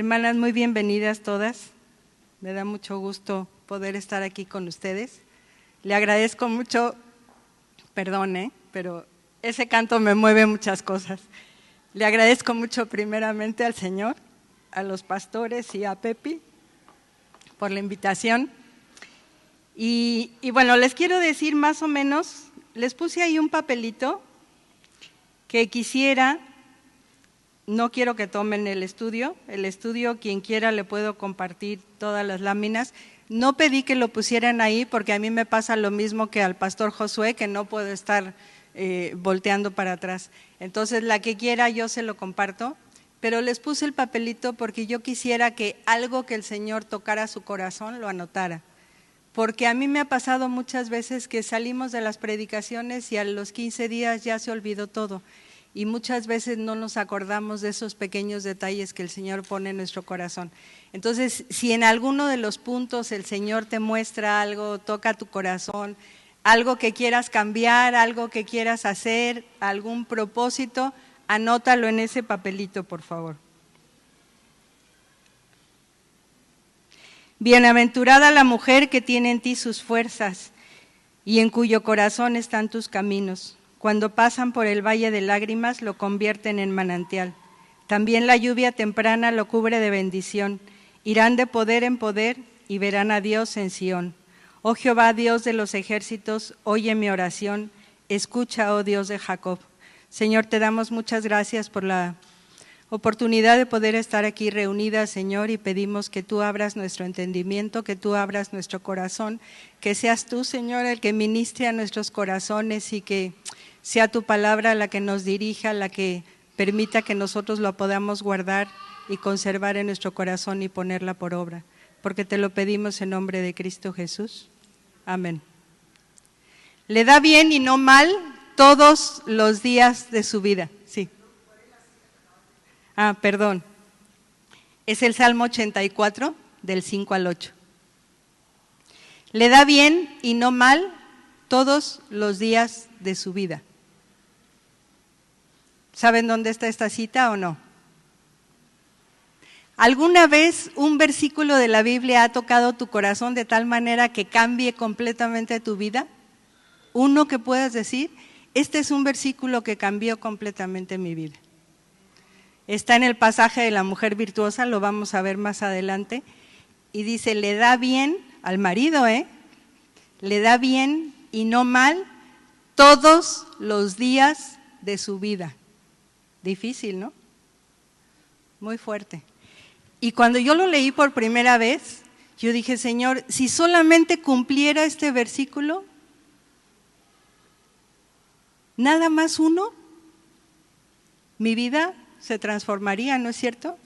Hermanas, muy bienvenidas todas. Me da mucho gusto poder estar aquí con ustedes. Le agradezco mucho, perdón, pero ese canto me mueve muchas cosas. Le agradezco mucho primeramente al Señor, a los pastores y a Pepi por la invitación. Y bueno, les quiero decir más o menos, les puse ahí un papelito que quisiera, no quiero que tomen el estudio, quien quiera le puedo compartir todas las láminas. No pedí que lo pusieran ahí porque a mí me pasa lo mismo que al pastor Josué, que no puedo estar volteando para atrás. Entonces la que quiera yo se lo comparto, pero les puse el papelito porque yo quisiera que algo que el Señor tocara su corazón lo anotara. Porque a mí me ha pasado muchas veces que salimos de las predicaciones y a los 15 días ya se olvidó todo. Y muchas veces no nos acordamos de esos pequeños detalles que el Señor pone en nuestro corazón. Entonces, si en alguno de los puntos el Señor te muestra algo, toca tu corazón, algo que quieras cambiar, algo que quieras hacer, algún propósito, anótalo en ese papelito, por favor. Bienaventurada la mujer que tiene en ti sus fuerzas y en cuyo corazón están tus caminos. Cuando pasan por el valle de lágrimas, lo convierten en manantial. También la lluvia temprana lo cubre de bendición. Irán de poder en poder y verán a Dios en Sión. Oh Jehová, Dios de los ejércitos, oye mi oración. Escucha, oh Dios de Jacob. Señor, te damos muchas gracias por la oportunidad de poder estar aquí reunidas, Señor, y pedimos que tú abras nuestro entendimiento, que tú abras nuestro corazón, que seas tú, Señor, el que ministre a nuestros corazones y que sea tu palabra la que nos dirija, la que permita que nosotros lo podamos guardar y conservar en nuestro corazón y ponerla por obra, porque te lo pedimos en nombre de Cristo Jesús. Amén. Le da bien y no mal todos los días de su vida. Sí. Perdón. Es el Salmo 84, del 5 al 8. Le da bien y no mal todos los días de su vida. ¿Saben dónde está esta cita o no? ¿Alguna vez un versículo de la Biblia ha tocado tu corazón de tal manera que cambie completamente tu vida? Uno que puedas decir, este es un versículo que cambió completamente mi vida. Está en el pasaje de la mujer virtuosa, lo vamos a ver más adelante, y dice, le da bien al marido, le da bien y no mal todos los días de su vida. Difícil, ¿no? Muy fuerte. Y cuando yo lo leí por primera vez, yo dije, Señor, si solamente cumpliera este versículo, nada más uno, mi vida se transformaría, ¿no es cierto?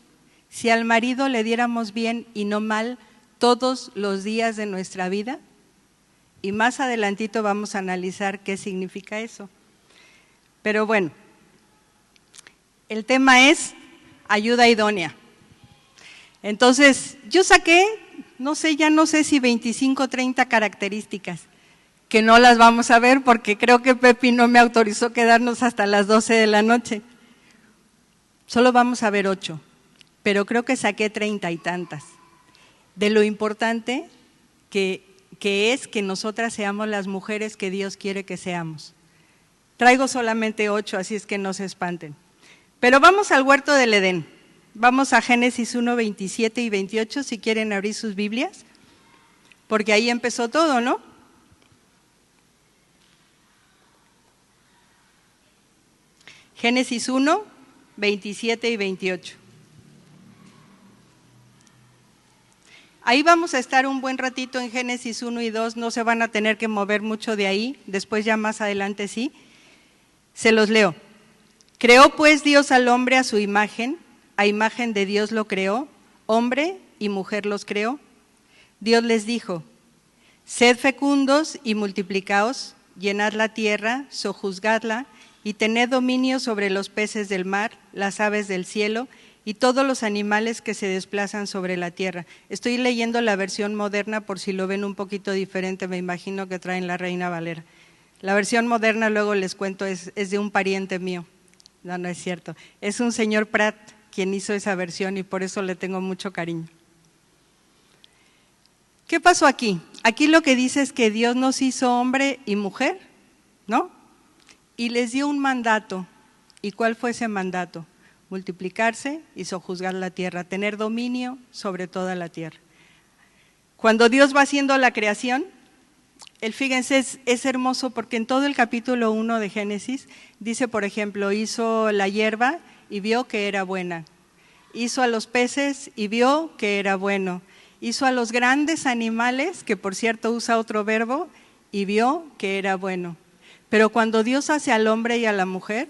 Si al marido le diéramos bien y no mal todos los días de nuestra vida, y más adelantito vamos a analizar qué significa eso. Pero bueno, el tema es ayuda idónea. Entonces, yo saqué, ya no sé si 25 o 30 características, que no las vamos a ver porque creo que Pepi no me autorizó quedarnos hasta las 12 de la noche. Solo vamos a ver 8, pero creo que saqué 30 y tantas. De lo importante que es que nosotras seamos las mujeres que Dios quiere que seamos. Traigo solamente 8, así es que no se espanten. Pero vamos al huerto del Edén. Vamos a Génesis 1, 27 y 28, si quieren abrir sus Biblias, porque ahí empezó todo, ¿no? Génesis 1, 27 y 28. Ahí vamos a estar un buen ratito en Génesis 1 y 2, no se van a tener que mover mucho de ahí, después ya más adelante sí. Se los leo. Creó pues Dios al hombre a su imagen, a imagen de Dios lo creó, hombre y mujer los creó. Dios les dijo, sed fecundos y multiplicaos, llenad la tierra, sojuzgadla, y tened dominio sobre los peces del mar, las aves del cielo y todos los animales que se desplazan sobre la tierra. Estoy leyendo la versión moderna por si lo ven un poquito diferente, me imagino que traen la Reina Valera. La versión moderna, luego les cuento, es de un pariente mío. No es cierto. Es un señor Pratt quien hizo esa versión y por eso le tengo mucho cariño. ¿Qué pasó aquí? Aquí lo que dice es que Dios nos hizo hombre y mujer, ¿no? Y les dio un mandato. ¿Y cuál fue ese mandato? Multiplicarse y sojuzgar la tierra, tener dominio sobre toda la tierra. Cuando Dios va haciendo la creación, fíjense, es hermoso porque en todo el capítulo 1 de Génesis dice, por ejemplo, hizo la hierba y vio que era buena. Hizo a los peces y vio que era bueno. Hizo a los grandes animales, que por cierto usa otro verbo, y vio que era bueno. Pero cuando Dios hace al hombre y a la mujer,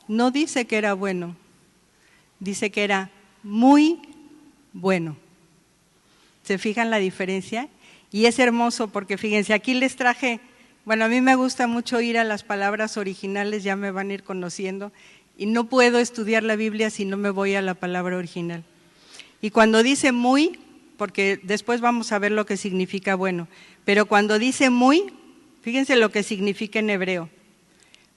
no dice que era bueno, dice que era muy bueno. ¿Se fijan la diferencia? Y es hermoso porque fíjense, aquí les traje, bueno, a mí me gusta mucho ir a las palabras originales, ya me van a ir conociendo, y no puedo estudiar la Biblia si no me voy a la palabra original. Y cuando dice muy, porque después vamos a ver lo que significa bueno, pero cuando dice muy, fíjense lo que significa en hebreo: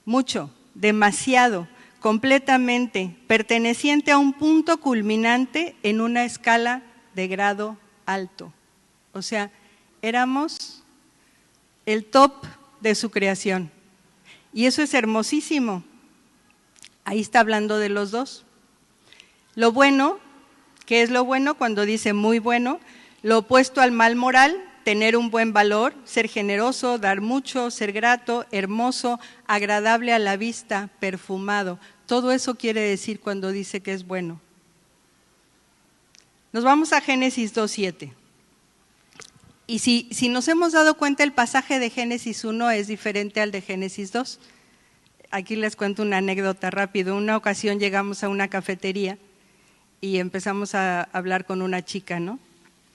mucho, demasiado, completamente, perteneciente a un punto culminante en una escala de grado alto. O sea, éramos el top de su creación. Y eso es hermosísimo. Ahí está hablando de los dos. Lo bueno, ¿qué es lo bueno? Cuando dice muy bueno, lo opuesto al mal moral, tener un buen valor, ser generoso, dar mucho, ser grato, hermoso, agradable a la vista, perfumado. Todo eso quiere decir cuando dice que es bueno. Nos vamos a Génesis 2:7. Y si nos hemos dado cuenta, el pasaje de Génesis 1 es diferente al de Génesis 2. Aquí les cuento una anécdota rápido. Una ocasión llegamos a una cafetería y empezamos a hablar con una chica, ¿no?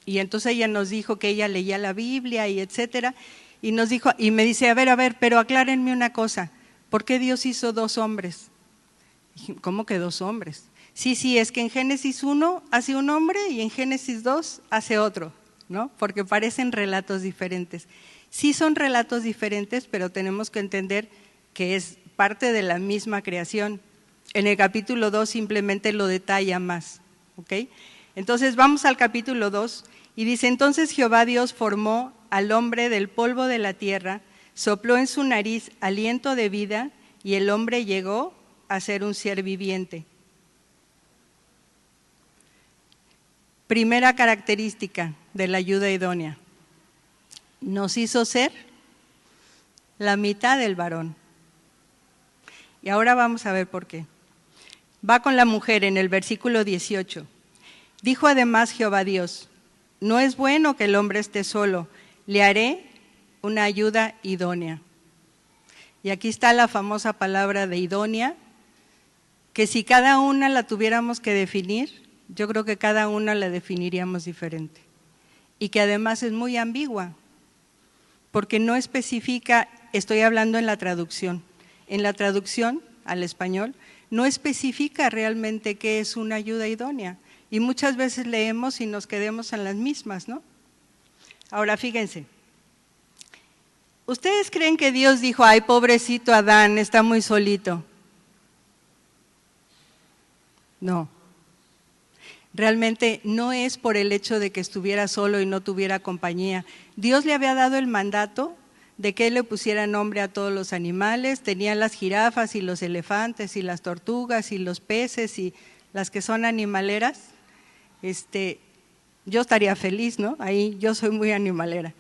Y entonces ella nos dijo que ella leía la Biblia y etcétera, y nos dijo, y me dice, a ver, pero aclárenme una cosa, ¿por qué Dios hizo dos hombres? Dije, ¿cómo que dos hombres? Sí, es que en Génesis 1 hace un hombre y en Génesis 2 hace otro, ¿no? Porque parecen relatos diferentes. Sí son relatos diferentes, pero tenemos que entender que es parte de la misma creación. En el capítulo 2 simplemente lo detalla más, ¿ok? Entonces vamos al capítulo 2 y dice, entonces Jehová Dios formó al hombre del polvo de la tierra, sopló en su nariz aliento de vida y el hombre llegó a ser un ser viviente. Primera característica de la ayuda idónea, nos hizo ser la mitad del varón. Y ahora vamos a ver por qué. Va con la mujer en el versículo 18. Dijo además Jehová Dios, no es bueno que el hombre esté solo, le haré una ayuda idónea. Y aquí está la famosa palabra de idónea, que si cada una la tuviéramos que definir, yo creo que cada una la definiríamos diferente. Y que además es muy ambigua, porque no especifica, estoy hablando en la traducción al español, no especifica realmente qué es una ayuda idónea. Y muchas veces leemos y nos quedemos en las mismas, ¿no? Ahora fíjense, ¿ustedes creen que Dios dijo, ay, pobrecito Adán, está muy solito? No. Realmente no es por el hecho de que estuviera solo y no tuviera compañía. Dios le había dado el mandato de que él le pusiera nombre a todos los animales, tenían las jirafas y los elefantes y las tortugas y los peces y las que son animaleras. Yo estaría feliz, ¿no? Ahí yo soy muy animalera.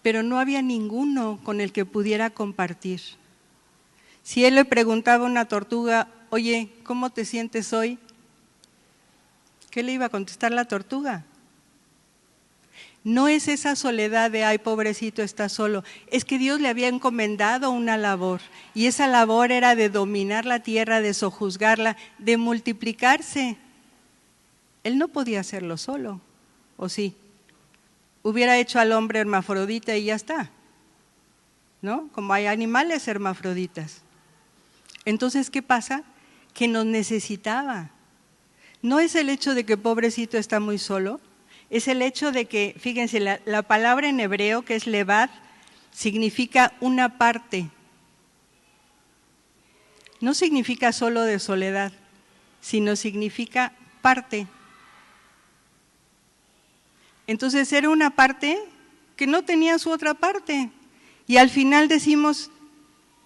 Pero no había ninguno con el que pudiera compartir. Si él le preguntaba a una tortuga, oye, ¿cómo te sientes hoy? ¿Qué le iba a contestar la tortuga? No es esa soledad de, ay, pobrecito, está solo. Es que Dios le había encomendado una labor, y esa labor era de dominar la tierra, de sojuzgarla, de multiplicarse. Él no podía hacerlo solo, ¿o sí? Hubiera hecho al hombre hermafrodita y ya está, ¿no? Como hay animales hermafroditas. Entonces, ¿qué pasa? Que nos necesitaba. No es el hecho de que pobrecito está muy solo, es el hecho de que, fíjense, la palabra en hebreo que es levad significa una parte. No significa solo de soledad, sino significa parte. Entonces era una parte que no tenía su otra parte. Y al final decimos,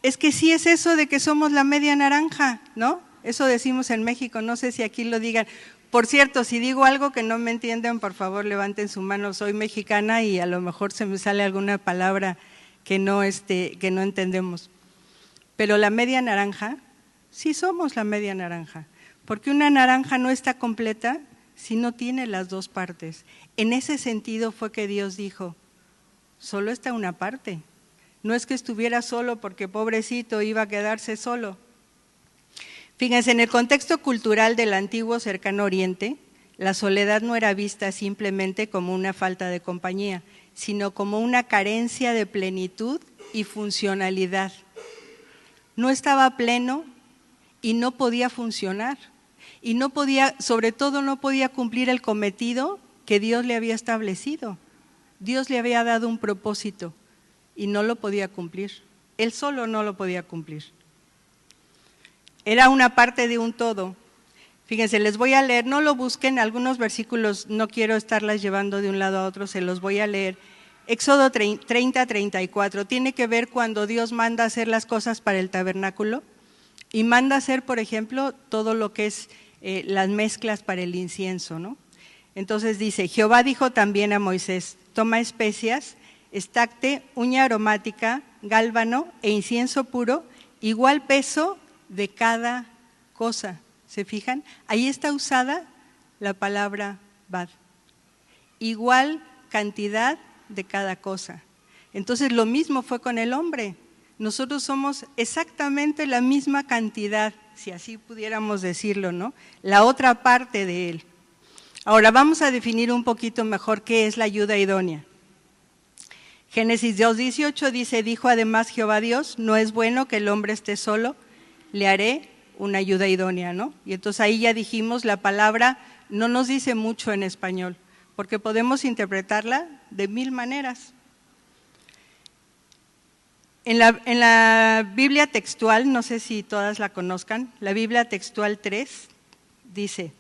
es que sí es eso de que somos la media naranja, ¿no? Eso decimos en México, no sé si aquí lo digan. Por cierto, si digo algo que no me entienden, por favor levanten su mano, soy mexicana y a lo mejor se me sale alguna palabra que no entendemos. Pero la media naranja, sí somos la media naranja, porque una naranja no está completa si no tiene las dos partes. En ese sentido fue que Dios dijo, solo está una parte. No es que estuviera solo porque pobrecito iba a quedarse solo. Fíjense, en el contexto cultural del antiguo cercano oriente, la soledad no era vista simplemente como una falta de compañía, sino como una carencia de plenitud y funcionalidad. No estaba pleno y no podía funcionar. Y no podía, sobre todo no podía cumplir el cometido que Dios le había establecido. Dios le había dado un propósito y no lo podía cumplir. Él solo no lo podía cumplir. Era una parte de un todo. Fíjense, les voy a leer, no lo busquen, algunos versículos no quiero estarlas llevando de un lado a otro, se los voy a leer. Éxodo 30:34, tiene que ver cuando Dios manda hacer las cosas para el tabernáculo y manda hacer, por ejemplo, todo lo que es las mezclas para el incienso, ¿no? Entonces dice, Jehová dijo también a Moisés, toma especias, estacte, uña aromática, gálbano e incienso puro, igual peso de cada cosa. ¿Se fijan? Ahí está usada la palabra bad. Igual cantidad de cada cosa. Entonces lo mismo fue con el hombre. Nosotros somos exactamente la misma cantidad, si así pudiéramos decirlo, ¿no? La otra parte de él. Ahora vamos a definir un poquito mejor qué es la ayuda idónea. Génesis 2:18 dice, dijo además Jehová Dios, no es bueno que el hombre esté solo, le haré una ayuda idónea, ¿no? Y entonces ahí ya dijimos, la palabra no nos dice mucho en español, porque podemos interpretarla de mil maneras. En la Biblia textual, no sé si todas la conozcan, la Biblia textual 3 dice,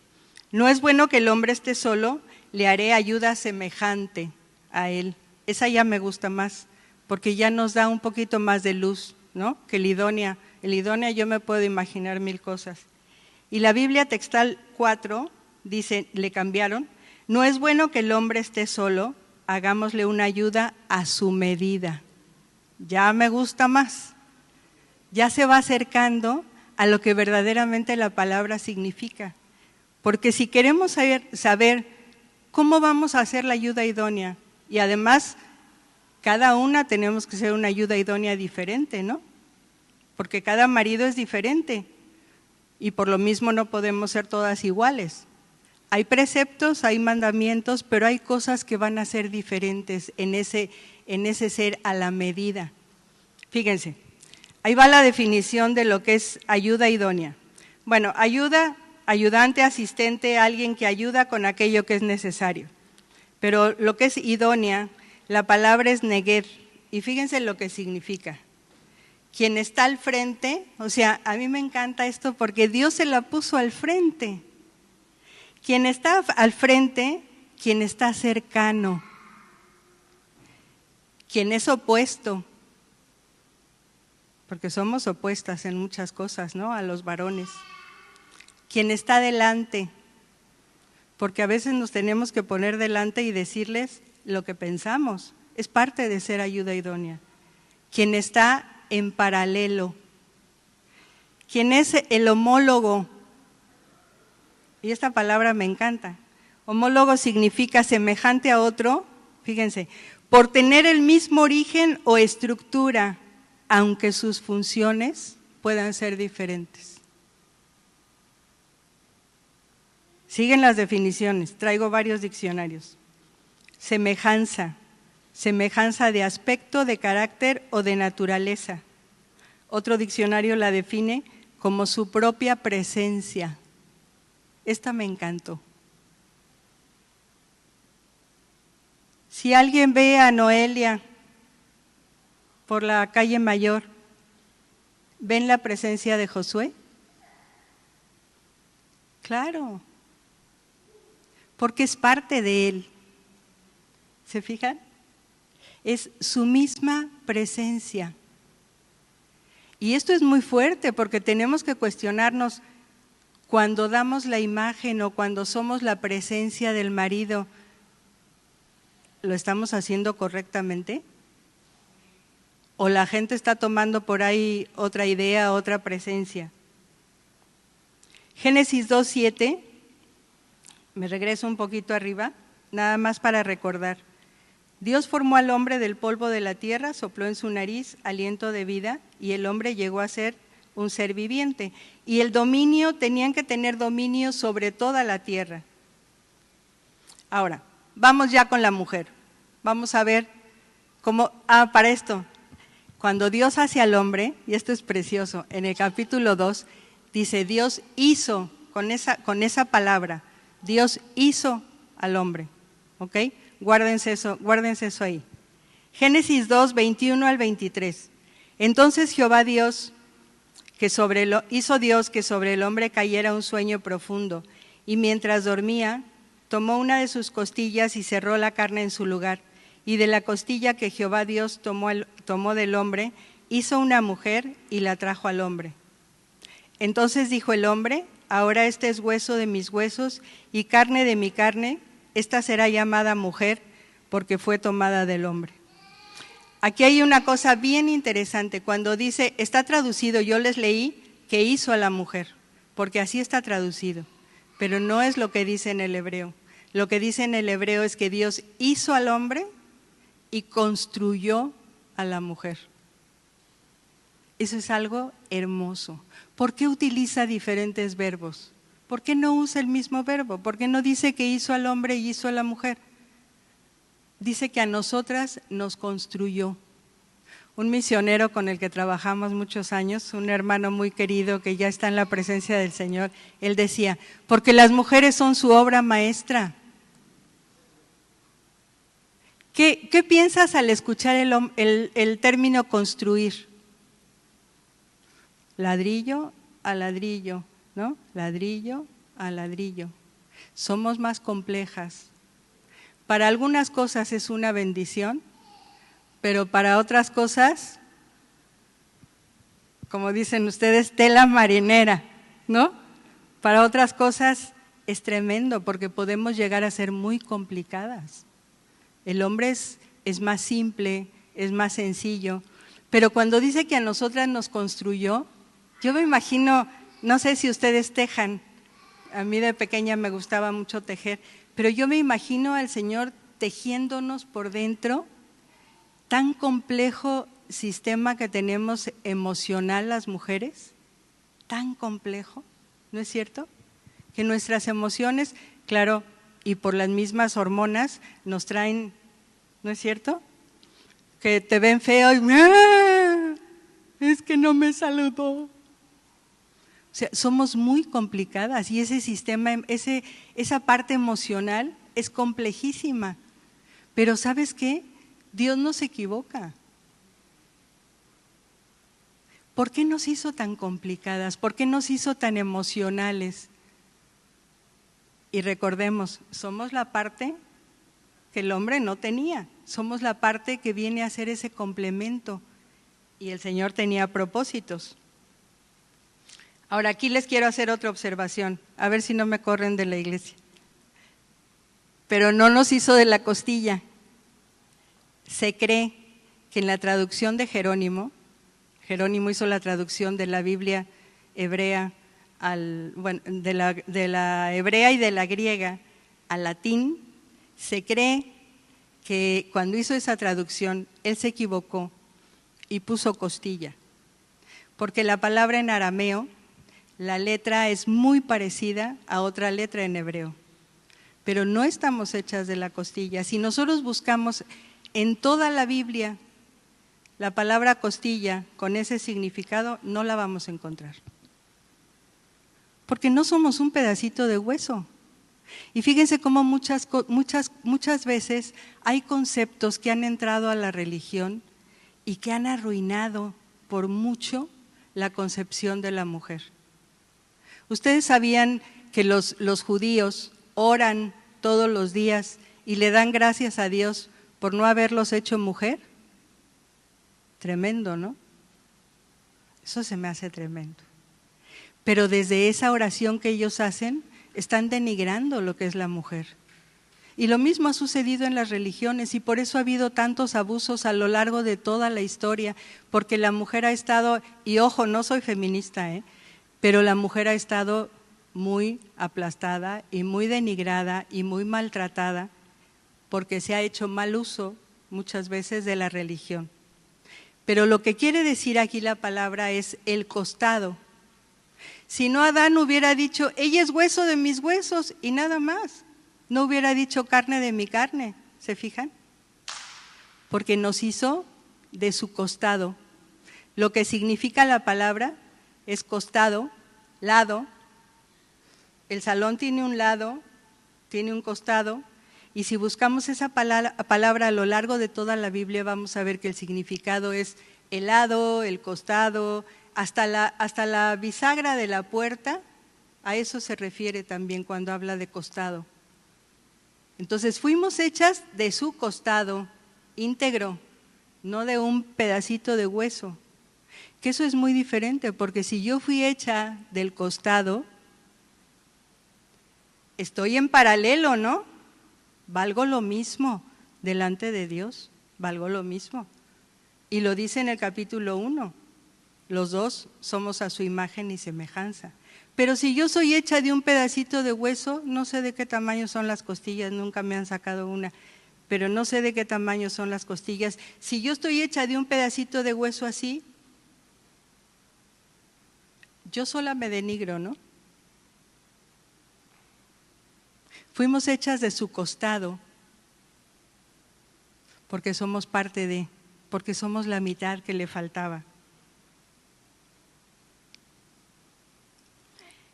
no es bueno que el hombre esté solo, le haré ayuda semejante a él. Esa ya me gusta más, porque ya nos da un poquito más de luz, ¿no? Que el idónea. El idónea yo me puedo imaginar mil cosas. Y la Biblia textual 4 dice, le cambiaron, no es bueno que el hombre esté solo, hagámosle una ayuda a su medida. Ya me gusta más. Ya se va acercando a lo que verdaderamente la palabra significa. Porque si queremos saber cómo vamos a hacer la ayuda idónea, y además cada una tenemos que ser una ayuda idónea diferente, ¿no? Porque cada marido es diferente y por lo mismo no podemos ser todas iguales. Hay preceptos, hay mandamientos, pero hay cosas que van a ser diferentes en ese ser a la medida. Fíjense, ahí va la definición de lo que es ayuda idónea. Bueno, ayudante, asistente, alguien que ayuda con aquello que es necesario. Pero lo que es idónea, la palabra es neguer, y fíjense lo que significa. Quien está al frente, o sea, a mí me encanta esto porque Dios se la puso al frente. Quien está al frente, quien está cercano, quien es opuesto, porque somos opuestas en muchas cosas, ¿no? A los varones. Quien está delante, porque a veces nos tenemos que poner delante y decirles lo que pensamos. Es parte de ser ayuda idónea. Quien está en paralelo. Quien es el homólogo. Y esta palabra me encanta. Homólogo significa semejante a otro, fíjense, por tener el mismo origen o estructura, aunque sus funciones puedan ser diferentes. Siguen las definiciones, traigo varios diccionarios. Semejanza, semejanza de aspecto, de carácter o de naturaleza. Otro diccionario la define como su propia presencia. Esta me encantó. Si alguien ve a Noelia por la calle Mayor, ¿ven la presencia de Josué? Claro, porque es parte de Él. ¿Se fijan? Es su misma presencia. Y esto es muy fuerte porque tenemos que cuestionarnos cuando damos la imagen o cuando somos la presencia del marido, ¿lo estamos haciendo correctamente? ¿O la gente está tomando por ahí otra idea, otra presencia? Génesis 2:7, me regreso un poquito arriba, nada más para recordar. Dios formó al hombre del polvo de la tierra, sopló en su nariz aliento de vida y el hombre llegó a ser un ser viviente. Y el dominio, tenían que tener dominio sobre toda la tierra. Ahora, vamos ya con la mujer. Vamos a ver cómo, para esto, cuando Dios hace al hombre, y esto es precioso, en el capítulo 2, dice Dios hizo, con esa palabra, Dios hizo al hombre, ¿ok? Guárdense eso ahí. Génesis 2, 21 al 23. Entonces Jehová Dios, hizo Dios que sobre el hombre cayera un sueño profundo, y mientras dormía, tomó una de sus costillas y cerró la carne en su lugar. Y de la costilla que Jehová Dios tomó del hombre, hizo una mujer y la trajo al hombre. Entonces dijo el hombre, ahora este es hueso de mis huesos y carne de mi carne, esta será llamada mujer porque fue tomada del hombre. Aquí hay una cosa bien interesante, cuando dice, está traducido, yo les leí que hizo a la mujer, porque así está traducido, pero no es lo que dice en el hebreo. Lo que dice en el hebreo es que Dios hizo al hombre y construyó a la mujer. Eso es algo hermoso. ¿Por qué utiliza diferentes verbos? ¿Por qué no usa el mismo verbo? ¿Por qué no dice que hizo al hombre y hizo a la mujer? Dice que a nosotras nos construyó. Un misionero con el que trabajamos muchos años, un hermano muy querido que ya está en la presencia del Señor, él decía, porque las mujeres son su obra maestra. ¿Qué piensas al escuchar el término construir? Ladrillo a ladrillo, ¿no? Ladrillo a ladrillo. Somos más complejas. Para algunas cosas es una bendición, pero para otras cosas, como dicen ustedes, tela marinera, ¿no? Para otras cosas es tremendo porque podemos llegar a ser muy complicadas. El hombre es más simple, es más sencillo, pero cuando dice que a nosotras nos construyó, yo me imagino, no sé si ustedes tejan, a mí de pequeña me gustaba mucho tejer, pero yo me imagino al Señor tejiéndonos por dentro, tan complejo sistema que tenemos emocional las mujeres, tan complejo, ¿no es cierto? Que nuestras emociones, claro, y por las mismas hormonas nos traen, ¿no es cierto? Que te ven feo y ¡ah! Es que no me saludó. O sea, somos muy complicadas y ese sistema, esa parte emocional es complejísima. Pero ¿sabes qué? Dios no se equivoca. ¿Por qué nos hizo tan complicadas? ¿Por qué nos hizo tan emocionales? Y recordemos, somos la parte que el hombre no tenía. Somos la parte que viene a ser ese complemento. Y el Señor tenía propósitos. Ahora, aquí les quiero hacer otra observación, a ver si no me corren de la iglesia. Pero no nos hizo de la costilla. Se cree que en la traducción de Jerónimo hizo la traducción de la Biblia hebrea, de la hebrea y de la griega al latín. Se cree que cuando hizo esa traducción, él se equivocó y puso costilla. Porque la palabra en arameo, la letra es muy parecida a otra letra en hebreo, pero no estamos hechas de la costilla. Si nosotros buscamos en toda la Biblia la palabra costilla con ese significado, no la vamos a encontrar. Porque no somos un pedacito de hueso. Y fíjense cómo muchas veces hay conceptos que han entrado a la religión y que han arruinado por mucho la concepción de la mujer. Ustedes sabían que los judíos oran todos los días y le dan gracias a Dios por no haberlos hecho mujer? Tremendo, ¿no? Eso se me hace tremendo. Pero desde esa oración que ellos hacen, están denigrando lo que es la mujer. Y lo mismo ha sucedido en las religiones y por eso ha habido tantos abusos a lo largo de toda la historia, porque la mujer ha estado, y ojo, no soy feminista, pero la mujer ha estado muy aplastada y muy denigrada y muy maltratada porque se ha hecho mal uso muchas veces de la religión. Pero lo que quiere decir aquí la palabra es el costado. Si no, Adán hubiera dicho, ella es hueso de mis huesos y nada más. No hubiera dicho carne de mi carne, ¿se fijan? Porque nos hizo de su costado. Lo que significa la palabra es costado, lado. El salón tiene un lado, tiene un costado, y si buscamos esa palabra a lo largo de toda la Biblia vamos a ver que el significado es el lado, el costado, hasta la bisagra de la puerta, a eso se refiere también cuando habla de costado. Entonces fuimos hechas de su costado íntegro, no de un pedacito de hueso, que eso es muy diferente, porque si yo fui hecha del costado, estoy en paralelo, ¿no? Valgo lo mismo delante de Dios, valgo lo mismo. Y lo dice en el capítulo 1, los dos somos a su imagen y semejanza. Pero si yo soy hecha de un pedacito de hueso, no sé de qué tamaño son las costillas, nunca me han sacado una, pero no sé de qué tamaño son las costillas. Si yo estoy hecha de un pedacito de hueso así, yo sola me denigro, ¿no? Fuimos hechas de su costado, porque somos parte de, porque somos la mitad que le faltaba.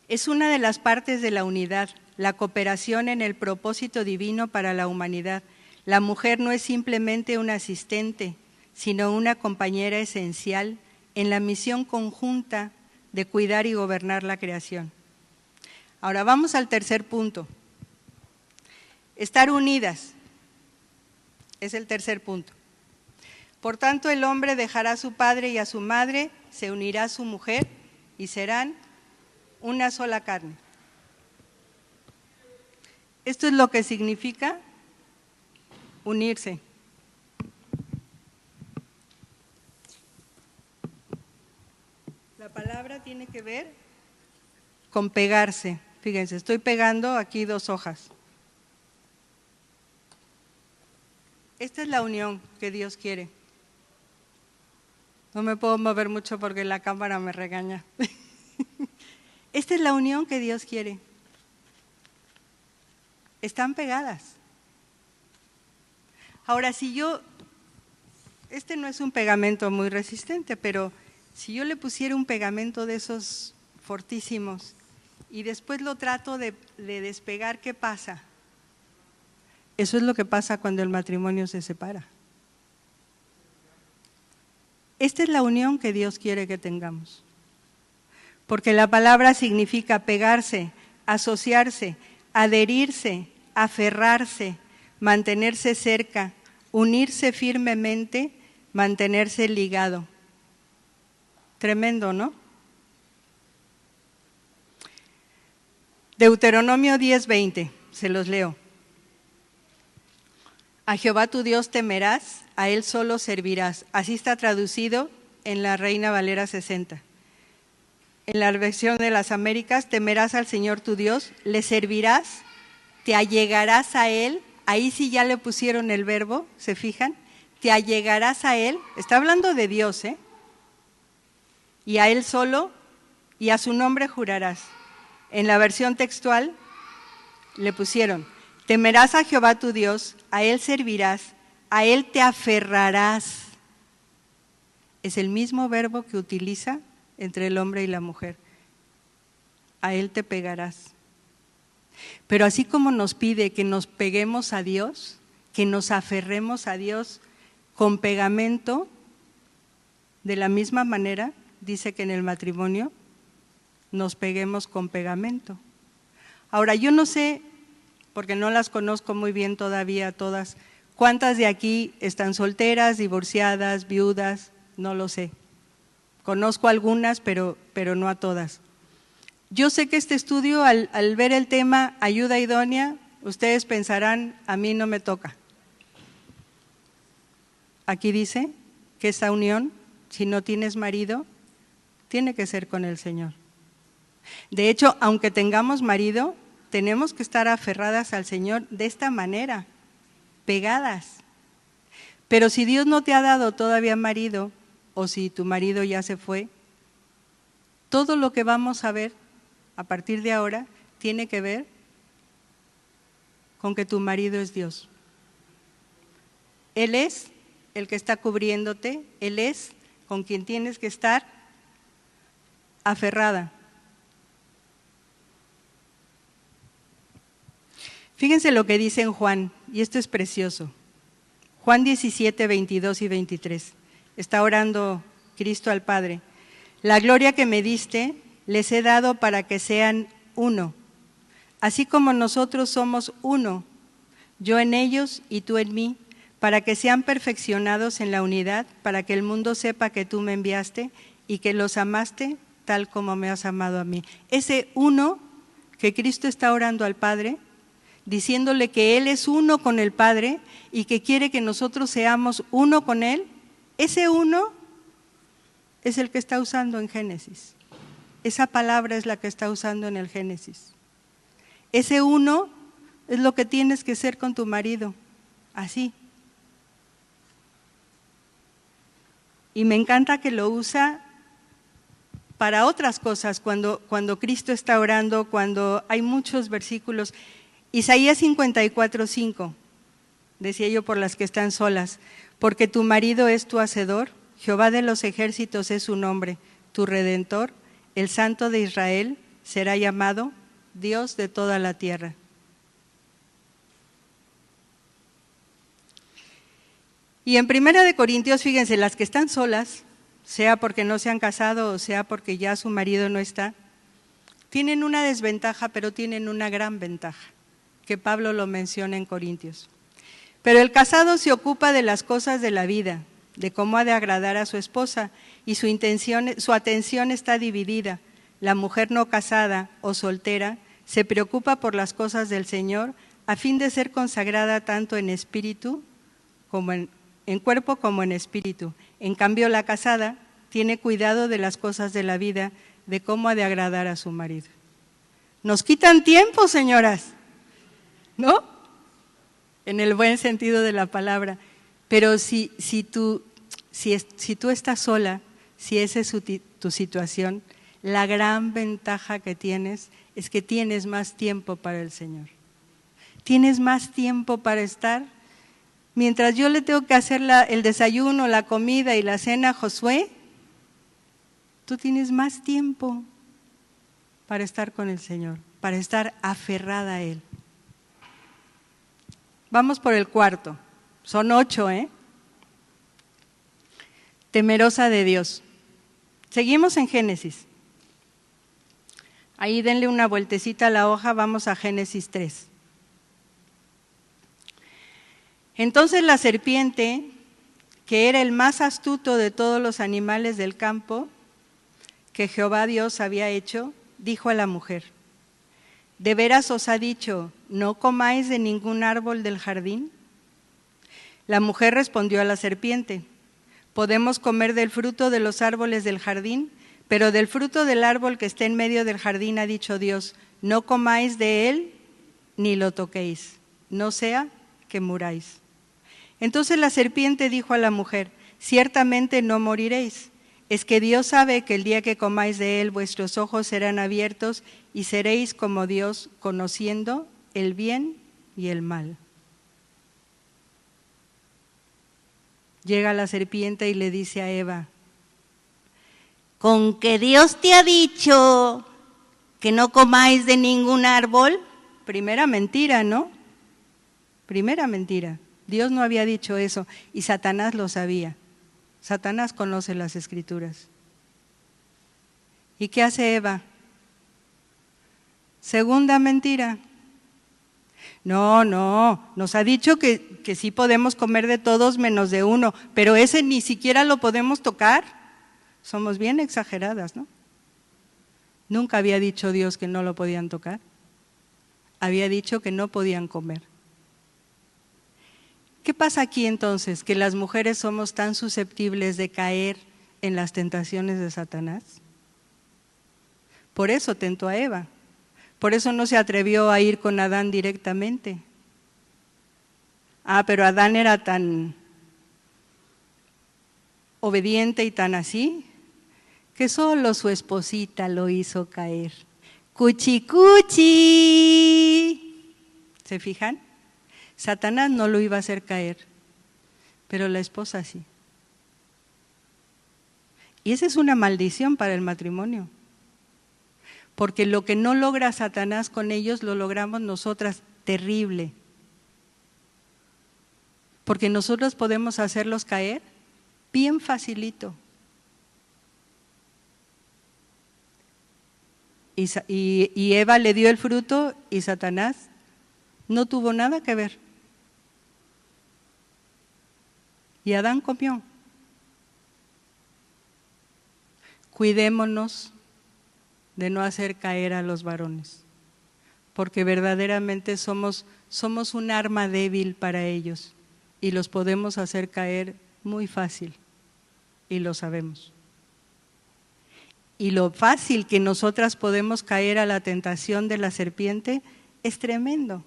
Es una de las partes de la unidad, la cooperación en el propósito divino para la humanidad. La mujer no es simplemente una asistente, sino una compañera esencial en la misión conjunta de cuidar y gobernar la creación. Ahora vamos al tercer punto. Estar unidas es el tercer punto. Por tanto, el hombre dejará a su padre y a su madre, se unirá a su mujer y serán una sola carne. Esto es lo que significa unirse. La palabra tiene que ver con pegarse. Fíjense, estoy pegando aquí 2 hojas. Esta es la unión que Dios quiere. No me puedo mover mucho porque la cámara me regaña. Esta es la unión que Dios quiere. Están pegadas. Ahora, si yo, este no es un pegamento muy resistente, pero si yo le pusiera un pegamento de esos fortísimos y después lo trato de despegar, ¿qué pasa? Eso es lo que pasa cuando el matrimonio se separa. Esta es la unión que Dios quiere que tengamos. Porque la palabra significa pegarse, asociarse, adherirse, aferrarse, mantenerse cerca, unirse firmemente, mantenerse ligado. Tremendo, ¿no? Deuteronomio 10:20, se los leo. A Jehová tu Dios temerás, a Él solo servirás. Así está traducido en la Reina Valera 60. En la versión de las Américas, temerás al Señor tu Dios, le servirás, te allegarás a Él. Ahí sí ya le pusieron el verbo, ¿se fijan? Te allegarás a Él, está hablando de Dios, y a Él solo, y a su nombre jurarás. En la versión textual le pusieron, temerás a Jehová tu Dios, a Él servirás, a Él te aferrarás. Es el mismo verbo que utiliza entre el hombre y la mujer. A Él te pegarás. Pero así como nos pide que nos peguemos a Dios, que nos aferremos a Dios con pegamento, de la misma manera dice que en el matrimonio nos peguemos con pegamento. Ahora, yo no sé, porque no las conozco muy bien todavía todas, cuántas de aquí están solteras, divorciadas, viudas, no lo sé. Conozco algunas, pero no a todas. Yo sé que este estudio, al ver el tema ayuda idónea, ustedes pensarán, a mí no me toca. Aquí dice que esa unión, si no tienes marido, tiene que ser con el Señor. De hecho, aunque tengamos marido, tenemos que estar aferradas al Señor de esta manera, pegadas. Pero si Dios no te ha dado todavía marido, o si tu marido ya se fue, todo lo que vamos a ver a partir de ahora tiene que ver con que tu marido es Dios. Él es el que está cubriéndote, Él es con quien tienes que estar aferrada. Fíjense lo que dice en Juan, y esto es precioso. Juan 17, 22 y 23. Está orando Cristo al Padre. La gloria que me diste les he dado para que sean uno, así como nosotros somos uno, yo en ellos y tú en mí, para que sean perfeccionados en la unidad, para que el mundo sepa que tú me enviaste y que los amaste tal como me has amado a mí. Ese uno que Cristo está orando al Padre, diciéndole que Él es uno con el Padre y que quiere que nosotros seamos uno con Él, ese uno es el que está usando en Génesis. Esa palabra es la que está usando en el Génesis. Ese uno es lo que tienes que ser con tu marido, así. Y me encanta que lo usa para otras cosas, cuando Cristo está orando, cuando hay muchos versículos. Isaías 54:5, decía yo por las que están solas, porque tu marido es tu hacedor, Jehová de los ejércitos es su nombre, tu Redentor, el Santo de Israel, será llamado Dios de toda la tierra. Y en 1 Corintios, fíjense, las que están solas, sea porque no se han casado o sea porque ya su marido no está, tienen una desventaja, pero tienen una gran ventaja, que Pablo lo menciona en Corintios. Pero el casado se ocupa de las cosas de la vida, de cómo ha de agradar a su esposa, y su atención está dividida. La mujer no casada o soltera se preocupa por las cosas del Señor, a fin de ser consagrada tanto en espíritu como en cuerpo como en espíritu. En cambio, la casada tiene cuidado de las cosas de la vida, de cómo ha de agradar a su marido. Nos quitan tiempo, señoras, ¿no? En el buen sentido de la palabra. Pero si tú estás sola, si esa es tu situación, la gran ventaja que tienes es que tienes más tiempo para el Señor. Tienes más tiempo para estar. Mientras yo le tengo que hacer el desayuno, la comida y la cena a Josué, tú tienes más tiempo para estar con el Señor, para estar aferrada a Él. Vamos por el cuarto. Son 8, ¿eh? Temerosa de Dios. Seguimos en Génesis. Ahí denle una vueltecita a la hoja, vamos a Génesis 3. Entonces la serpiente, que era el más astuto de todos los animales del campo que Jehová Dios había hecho, dijo a la mujer: ¿de veras os ha dicho, no comáis de ningún árbol del jardín? La mujer respondió a la serpiente: podemos comer del fruto de los árboles del jardín, pero del fruto del árbol que está en medio del jardín ha dicho Dios, no comáis de él ni lo toquéis, no sea que muráis. Entonces la serpiente dijo a la mujer: ciertamente no moriréis. Es que Dios sabe que el día que comáis de él vuestros ojos serán abiertos y seréis como Dios, conociendo el bien y el mal. Llega la serpiente y le dice a Eva: ¿con que Dios te ha dicho que no comáis de ningún árbol? Primera mentira, ¿no? Primera mentira. Dios no había dicho eso y Satanás lo sabía. Satanás conoce las Escrituras. ¿Y qué hace Eva? Segunda mentira. No, nos ha dicho que sí podemos comer de todos menos de uno, pero ese ni siquiera lo podemos tocar. Somos bien exageradas, ¿no? Nunca había dicho Dios que no lo podían tocar. Había dicho que no podían comer. ¿Qué pasa aquí entonces? Que las mujeres somos tan susceptibles de caer en las tentaciones de Satanás. Por eso tentó a Eva. Por eso no se atrevió a ir con Adán directamente. Pero Adán era tan obediente y tan así, que solo su esposita lo hizo caer. ¡Cuchi, cuchi! ¿Se fijan? Satanás no lo iba a hacer caer, pero la esposa sí. Y esa es una maldición para el matrimonio. Porque lo que no logra Satanás con ellos, lo logramos nosotras, terrible. Porque nosotros podemos hacerlos caer bien facilito. Y Eva le dio el fruto y Satanás no tuvo nada que ver. Y Adán comió. Cuidémonos de no hacer caer a los varones, porque verdaderamente somos un arma débil para ellos y los podemos hacer caer muy fácil, y lo sabemos. Y lo fácil que nosotras podemos caer a la tentación de la serpiente es tremendo,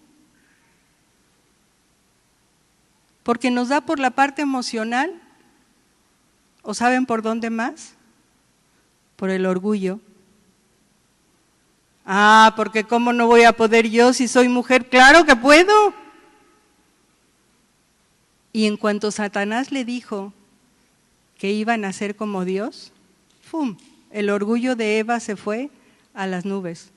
porque nos da por la parte emocional, ¿o saben por dónde más? Por el orgullo. Porque ¿cómo no voy a poder yo si soy mujer? ¡Claro que puedo! Y en cuanto Satanás le dijo que iban a ser como Dios, ¡fum!, el orgullo de Eva se fue a las nubes.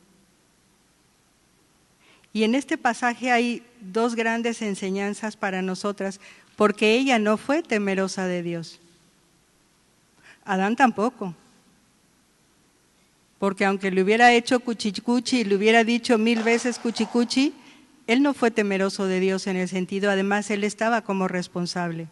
Y en este pasaje hay dos grandes enseñanzas para nosotras, porque ella no fue temerosa de Dios. Adán tampoco. Porque aunque le hubiera hecho cuchicuchi y le hubiera dicho 1000 veces cuchicuchi, él no fue temeroso de Dios en el sentido, además él estaba como responsable.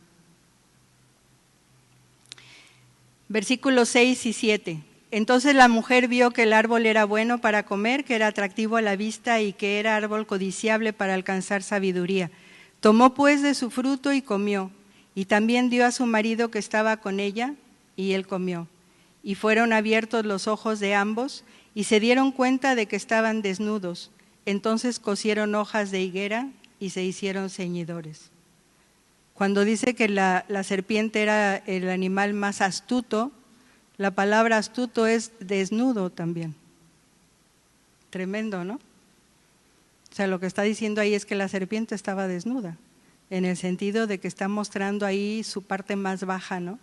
Versículos 6 y 7. Entonces la mujer vio que el árbol era bueno para comer, que era atractivo a la vista y que era árbol codiciable para alcanzar sabiduría. Tomó pues de su fruto y comió, y también dio a su marido que estaba con ella, y él comió. Y fueron abiertos los ojos de ambos, y se dieron cuenta de que estaban desnudos. Entonces cosieron hojas de higuera y se hicieron ceñidores. Cuando dice que la serpiente era el animal más astuto, la palabra astuto es desnudo también. Tremendo, ¿no? O sea, lo que está diciendo ahí es que la serpiente estaba desnuda, en el sentido de que está mostrando ahí su parte más baja, ¿no?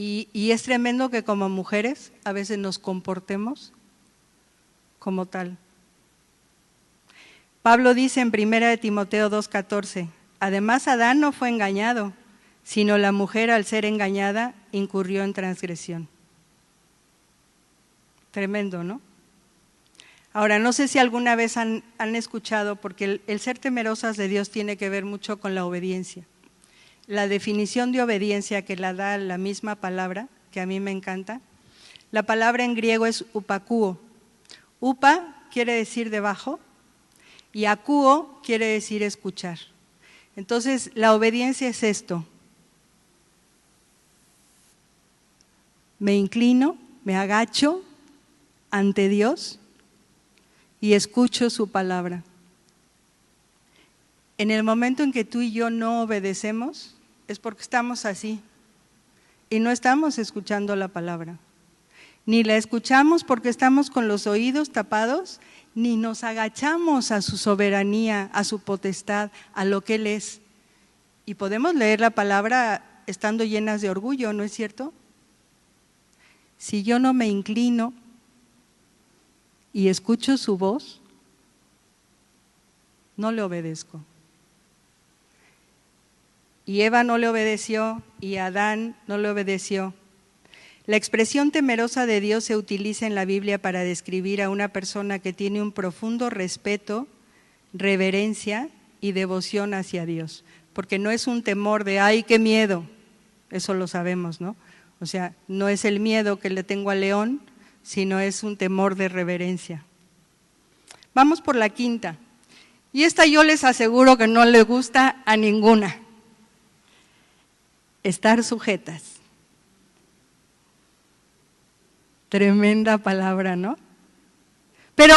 Y es tremendo que como mujeres a veces nos comportemos como tal. Pablo dice en 1 Timoteo 2:14, además Adán no fue engañado, sino la mujer al ser engañada incurrió en transgresión. Tremendo, ¿no? Ahora, no sé si alguna vez han escuchado, porque el ser temerosas de Dios tiene que ver mucho con la obediencia. La definición de obediencia que la da la misma palabra, que a mí me encanta, la palabra en griego es upakuo. Upa quiere decir debajo y akuo quiere decir escuchar. Entonces, la obediencia es esto. Me inclino, me agacho ante Dios y escucho su palabra. En el momento en que tú y yo no obedecemos, es porque estamos así y no estamos escuchando la palabra. Ni la escuchamos porque estamos con los oídos tapados, ni nos agachamos a su soberanía, a su potestad, a lo que Él es. Y podemos leer la palabra estando llenas de orgullo, ¿no es cierto? Si yo no me inclino y escucho su voz, no le obedezco. Y Eva no le obedeció y Adán no le obedeció. La expresión temerosa de Dios se utiliza en la Biblia para describir a una persona que tiene un profundo respeto, reverencia y devoción hacia Dios, porque no es un temor de ¡ay, qué miedo! Eso lo sabemos, ¿no? O sea, no es el miedo que le tengo al león, sino es un temor de reverencia. Vamos por la quinta. Y esta yo les aseguro que no le gusta a ninguna. Estar sujetas. Tremenda palabra, ¿no? Pero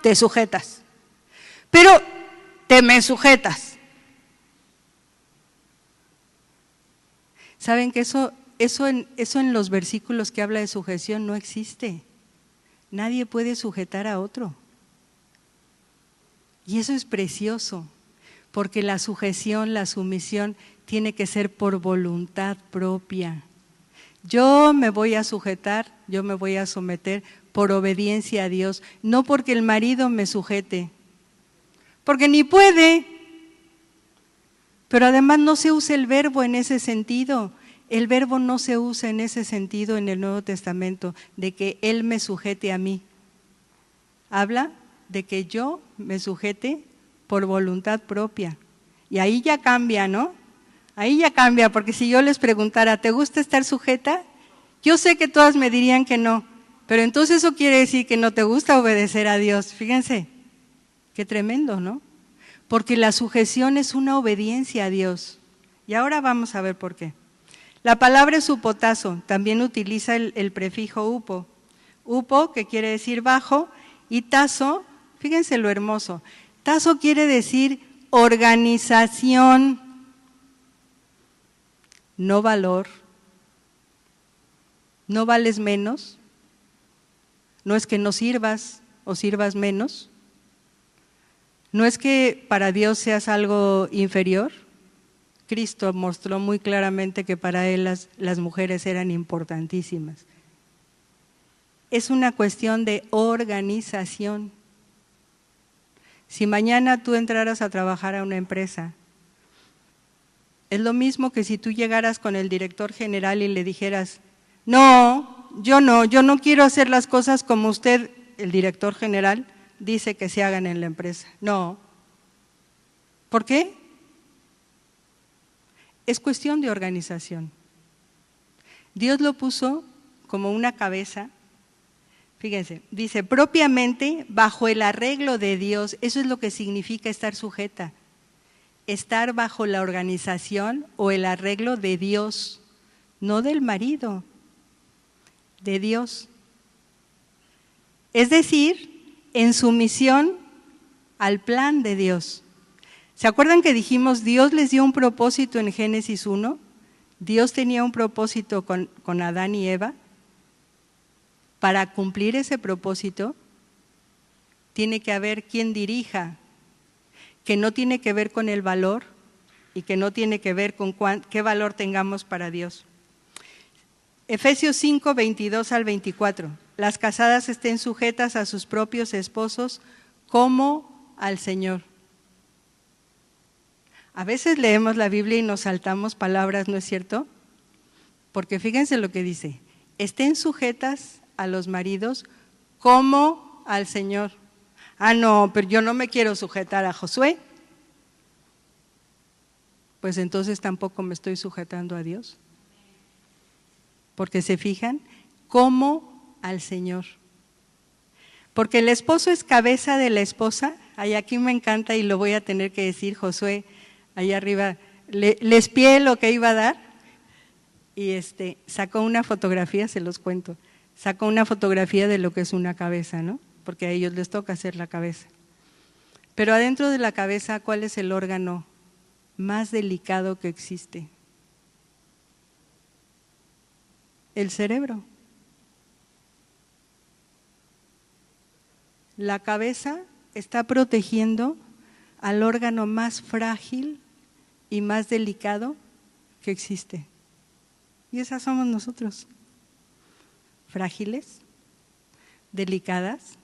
te sujetas. Pero te me sujetas. ¿Saben que eso en los versículos que habla de sujeción no existe? Nadie puede sujetar a otro. Y eso es precioso, porque la sujeción, la sumisión, tiene que ser por voluntad propia. Yo me voy a sujetar, yo me voy a someter por obediencia a Dios, no porque el marido me sujete, porque ni puede. Pero además no se usa el verbo en ese sentido. El verbo no se usa en ese sentido en el Nuevo Testamento, de que Él me sujete a mí. Habla de que yo me sujete por voluntad propia. Y ahí ya cambia, ¿no? Ahí ya cambia, porque si yo les preguntara, ¿te gusta estar sujeta? Yo sé que todas me dirían que no, pero entonces eso quiere decir que no te gusta obedecer a Dios. Fíjense, qué tremendo, ¿no? Porque la sujeción es una obediencia a Dios. Y ahora vamos a ver por qué. La palabra es upotazo, también utiliza el prefijo upo. Upo, que quiere decir bajo, y tazo, fíjense lo hermoso. Tazo quiere decir organización, no valor, no vales menos, no es que no sirvas o sirvas menos, no es que para Dios seas algo inferior. Cristo mostró muy claramente que para Él las mujeres eran importantísimas. Es una cuestión de organización. Si mañana tú entraras a trabajar a una empresa, es lo mismo que si tú llegaras con el director general y le dijeras, no quiero hacer las cosas como usted, el director general, dice que se hagan en la empresa. No. ¿Por qué? Es cuestión de organización. Dios lo puso como una cabeza. Fíjense, dice, propiamente bajo el arreglo de Dios. Eso es lo que significa estar sujeta. Estar bajo la organización o el arreglo de Dios, no del marido, de Dios. Es decir, en sumisión al plan de Dios. ¿Se acuerdan que dijimos Dios les dio un propósito en Génesis 1? Dios tenía un propósito con Adán y Eva. Para cumplir ese propósito, tiene que haber quien dirija, que no tiene que ver con el valor y que no tiene que ver con qué valor tengamos para Dios. Efesios 5, 22 al 24. Las casadas estén sujetas a sus propios esposos como al Señor. A veces leemos la Biblia y nos saltamos palabras, ¿no es cierto? Porque fíjense lo que dice, estén sujetas a los maridos como al Señor. Ah, no, pero yo no me quiero sujetar a Josué. Pues entonces tampoco me estoy sujetando a Dios. Porque se fijan, como al Señor. Porque el esposo es cabeza de la esposa. Ay, aquí me encanta y lo voy a tener que decir, Josué, allá arriba, le espié lo que iba a dar y sacó una fotografía, se los cuento, sacó una fotografía de lo que es una cabeza, ¿no? Porque a ellos les toca hacer la cabeza. Pero adentro de la cabeza, ¿cuál es el órgano más delicado que existe? El cerebro. La cabeza está protegiendo al órgano más frágil y más delicado que existe. Y esas somos nosotros. Frágiles, delicadas,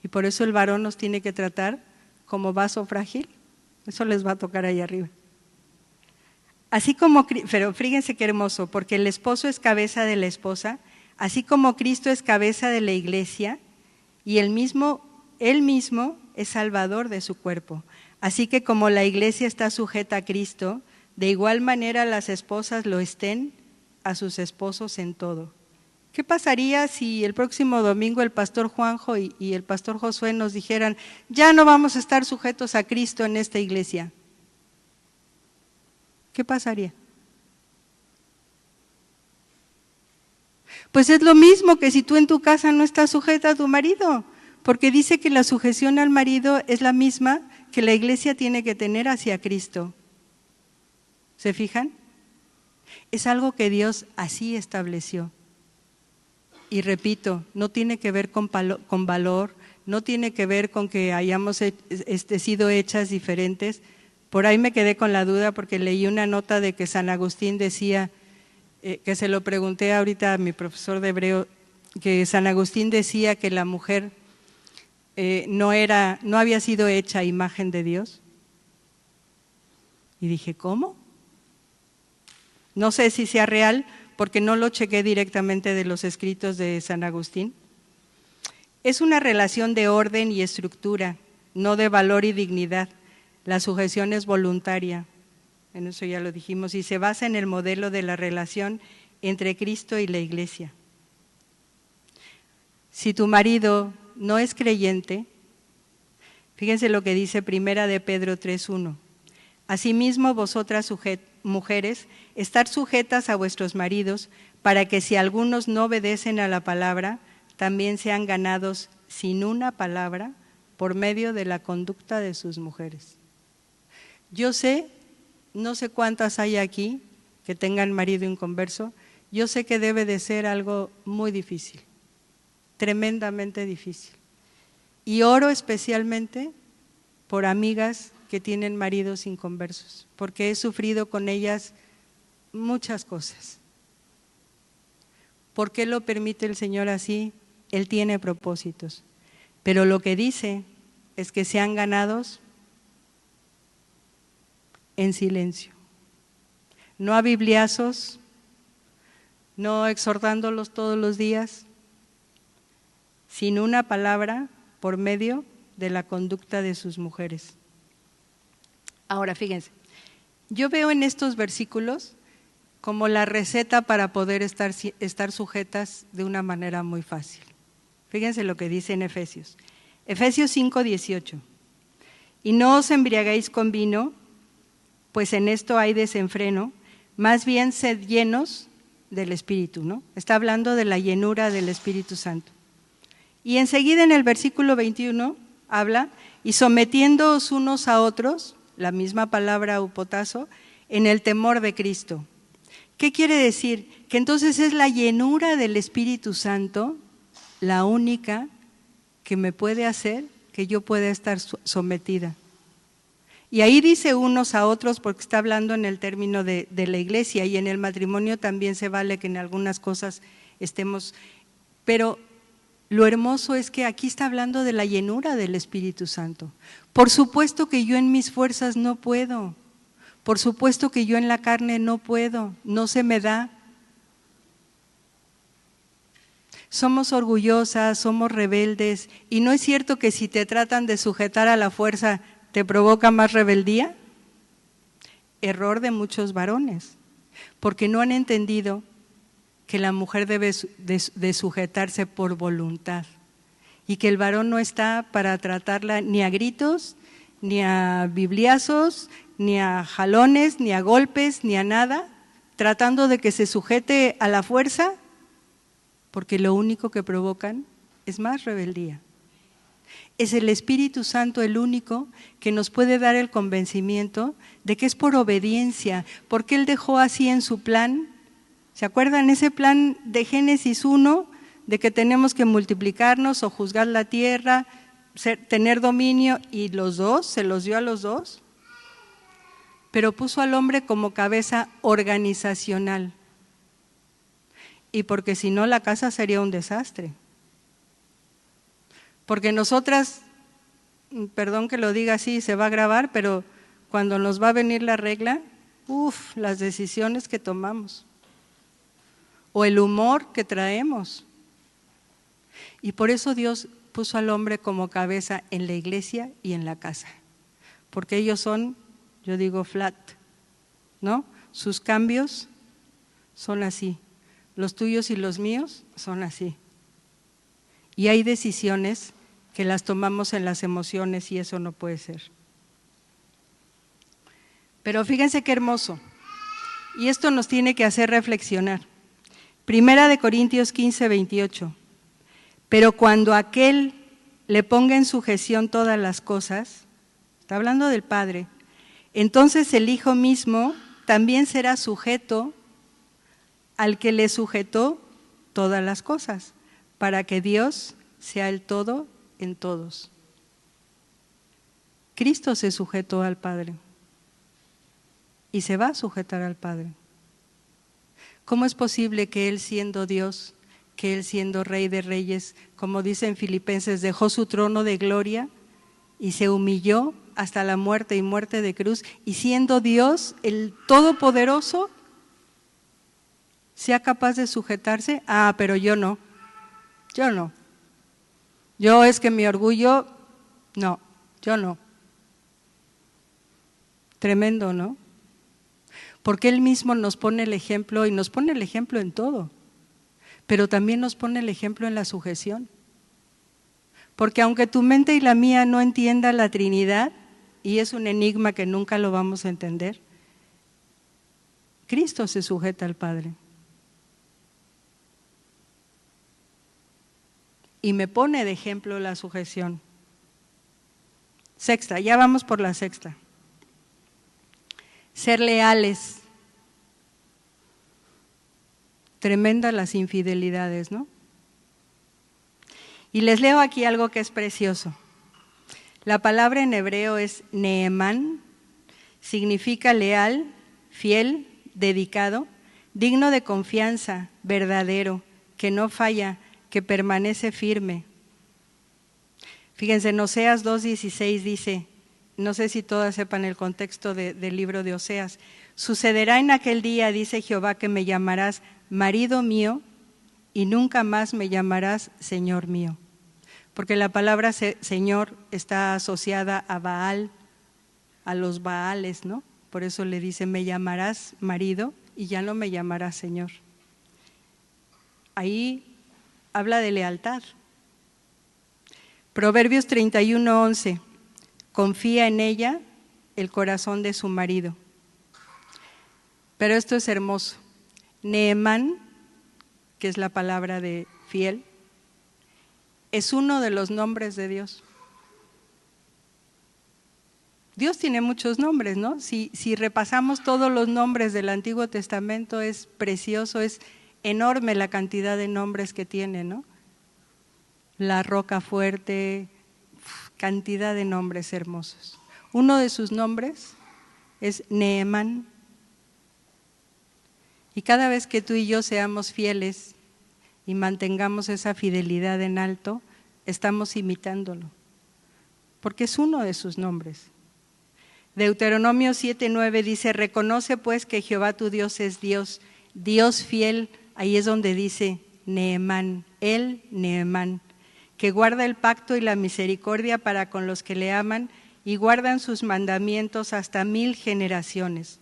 y por eso el varón nos tiene que tratar como vaso frágil. Eso les va a tocar ahí arriba. Así como, pero fíjense qué hermoso, porque el esposo es cabeza de la esposa, así como Cristo es cabeza de la iglesia y él mismo es salvador de su cuerpo. Así que como la iglesia está sujeta a Cristo, de igual manera las esposas lo estén a sus esposos en todo. ¿Qué pasaría si el próximo domingo el pastor Juanjo y el pastor Josué nos dijeran, ya no vamos a estar sujetos a Cristo en esta iglesia? ¿Qué pasaría? Pues es lo mismo que si tú en tu casa no estás sujeta a tu marido, porque dice que la sujeción al marido es la misma que la iglesia tiene que tener hacia Cristo. ¿Se fijan? Es algo que Dios así estableció. Y repito, no tiene que ver con valor, no tiene que ver con que hayamos sido hechas diferentes. Por ahí me quedé con la duda porque leí una nota de que San Agustín decía, que se lo pregunté ahorita a mi profesor de hebreo, que San Agustín decía que la mujer no había sido hecha a imagen de Dios. Y dije, ¿cómo? No sé si sea real porque no lo chequé directamente de los escritos de San Agustín. Es una relación de orden y estructura, no de valor y dignidad. La sujeción es voluntaria, en eso ya lo dijimos, y se basa en el modelo de la relación entre Cristo y la iglesia. Si tu marido no es creyente, fíjense lo que dice Primera de Pedro 3:1. Asimismo vosotras mujeres, estar sujetas a vuestros maridos, para que si algunos no obedecen a la palabra, también sean ganados sin una palabra por medio de la conducta de sus mujeres. Yo sé, no sé cuántas hay aquí que tengan marido inconverso, yo sé que debe de ser algo muy difícil, tremendamente difícil. Y oro especialmente por amigas que tienen maridos inconversos, porque he sufrido con ellas muchas cosas. ¿Por qué lo permite el Señor así? Él tiene propósitos, pero lo que dice es que sean ganados en silencio, no a bibliazos, no exhortándolos todos los días, sin una palabra por medio de la conducta de sus mujeres. Ahora, fíjense, yo veo en estos versículos como la receta para poder estar sujetas de una manera muy fácil. Fíjense lo que dice en Efesios. Efesios 5:18. Y no os embriaguéis con vino, pues en esto hay desenfreno, más bien sed llenos del Espíritu, ¿no? Está hablando de la llenura del Espíritu Santo. Y enseguida en el versículo 21 habla, y sometiéndoos unos a otros, la misma palabra upotazo, en el temor de Cristo. ¿Qué quiere decir? Que entonces es la llenura del Espíritu Santo la única que me puede hacer que yo pueda estar sometida. Y ahí dice unos a otros porque está hablando en el término de la iglesia, y en el matrimonio también se vale que en algunas cosas estemos, pero lo hermoso es que aquí está hablando de la llenura del Espíritu Santo. Por supuesto que yo en mis fuerzas no puedo, por supuesto que yo en la carne no puedo, no se me da. Somos orgullosas, somos rebeldes, y no es cierto que si te tratan de sujetar a la fuerza te provoca más rebeldía. Error de muchos varones, porque no han entendido que la mujer debe de sujetarse por voluntad y que el varón no está para tratarla ni a gritos, ni a bibliazos, ni a jalones, ni a golpes, ni a nada, tratando de que se sujete a la fuerza, porque lo único que provocan es más rebeldía. Es el Espíritu Santo el único que nos puede dar el convencimiento de que es por obediencia, porque Él dejó así en su plan. ¿Se acuerdan ese plan de Génesis 1, de que tenemos que multiplicarnos o juzgar la tierra, tener dominio, y los dos, se los dio a los dos? Pero puso al hombre como cabeza organizacional, y porque si no la casa sería un desastre. Porque nosotras, perdón que lo diga así, se va a grabar, pero cuando nos va a venir la regla, las decisiones que tomamos o el humor que traemos. Y por eso Dios puso al hombre como cabeza en la iglesia y en la casa, porque ellos son, yo digo, flat, ¿no? Sus cambios son así, los tuyos y los míos son así. Y hay decisiones que las tomamos en las emociones y eso no puede ser. Pero fíjense qué hermoso, y esto nos tiene que hacer reflexionar. Primera de Corintios 15, 28. Pero cuando aquel le ponga en sujeción todas las cosas, está hablando del Padre, entonces el Hijo mismo también será sujeto al que le sujetó todas las cosas, para que Dios sea el todo en todos. Cristo se sujetó al Padre y se va a sujetar al Padre. ¿Cómo es posible que Él siendo Dios, que Él siendo Rey de Reyes, como dice en Filipenses, dejó su trono de gloria y se humilló hasta la muerte y muerte de cruz, y siendo Dios, el Todopoderoso, sea capaz de sujetarse? Pero yo no. Yo es que mi orgullo, no, yo no. Tremendo, ¿no? Porque Él mismo nos pone el ejemplo, y nos pone el ejemplo en todo, pero también nos pone el ejemplo en la sujeción. Porque aunque tu mente y la mía no entienda la Trinidad, y es un enigma que nunca lo vamos a entender, Cristo se sujeta al Padre. Y me pone de ejemplo la sujeción. Sexta, ya vamos por la sexta. Ser leales. Tremendas las infidelidades, ¿no? Y les leo aquí algo que es precioso. La palabra en hebreo es Neemán, significa leal, fiel, dedicado, digno de confianza, verdadero, que no falla, que permanece firme. Fíjense, en Oseas 2:16 dice, no sé si todas sepan el contexto del libro de Oseas, sucederá en aquel día, dice Jehová, que me llamarás marido mío y nunca más me llamarás Señor mío. Porque la palabra Señor está asociada a Baal, a los Baales, ¿no? Por eso le dice, me llamarás marido y ya no me llamarás Señor. Ahí habla de lealtad. Proverbios 31:11, confía en ella el corazón de su marido. Pero esto es hermoso. Neemán, que es la palabra de fiel, es uno de los nombres de Dios. Dios tiene muchos nombres, ¿no? Si repasamos todos los nombres del Antiguo Testamento, es precioso, es enorme la cantidad de nombres que tiene, ¿no? La roca fuerte, cantidad de nombres hermosos. Uno de sus nombres es Neemán. Y cada vez que tú y yo seamos fieles y mantengamos esa fidelidad en alto, estamos imitándolo, porque es uno de sus nombres. Deuteronomio 7:9 dice, reconoce pues que Jehová tu Dios es Dios, Dios fiel. Ahí es donde dice Neemán, el Neemán, que guarda el pacto y la misericordia para con los que le aman y guardan sus mandamientos hasta 1000 generaciones.